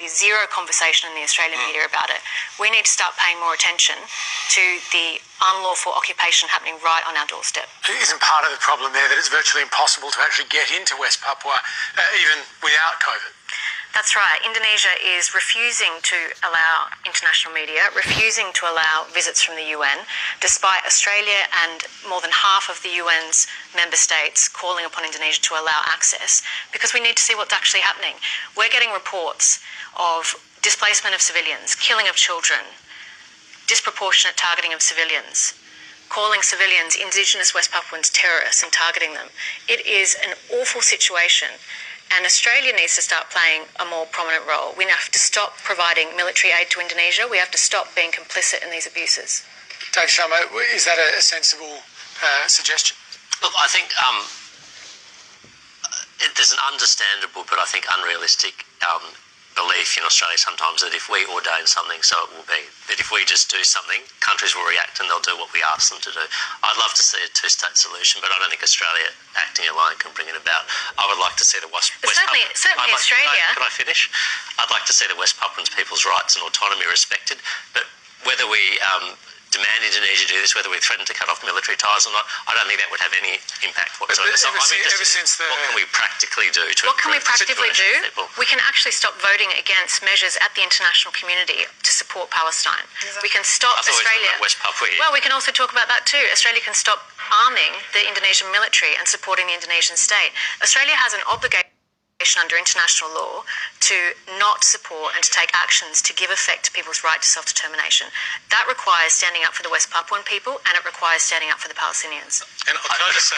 zero conversation in the Australian media about it. We need to start paying more attention to the unlawful occupation happening right on our doorstep. Isn't part of the problem there that it's virtually impossible to actually get into West Papua, even without COVID? That's right. Indonesia is refusing to allow international media, refusing to allow visits from the UN, despite Australia and more than half of the UN's member states calling upon Indonesia to allow access, because we need to see what's actually happening. We're getting reports of displacement of civilians, killing of children, disproportionate targeting of civilians, calling civilians, Indigenous West Papuans, terrorists and targeting them. It is an awful situation. And Australia needs to start playing a more prominent role. We have to stop providing military aid to Indonesia. We have to stop being complicit in these abuses. Dave Sharma, is that a sensible suggestion? Look, I think there's an understandable but I think unrealistic belief in Australia sometimes that if we ordain something, so it will be. That if we just do something, countries will react and they'll do what we ask them to do. I'd love to see a two-state solution, but I don't think Australia acting alone can bring it about. I would like to see the certainly Australia. Can I finish? I'd like to see the West Papuans people's rights and autonomy respected, but whether we demand Indonesia do this, whether we threaten to cut off military ties or not, I don't think that would have any impact whatsoever. So what can we practically do to What can we practically do? We can actually stop voting against measures at the international community to support Palestine. Exactly. We can stop Australia. West Papua. Well, we can also talk about that too. Australia can stop arming the Indonesian military and supporting the Indonesian state. Australia has an obligation under international law to not support and to take actions to give effect to people's right to self-determination. That requires standing up for the West Papuan people, and it requires standing up for the Palestinians. And can I just say,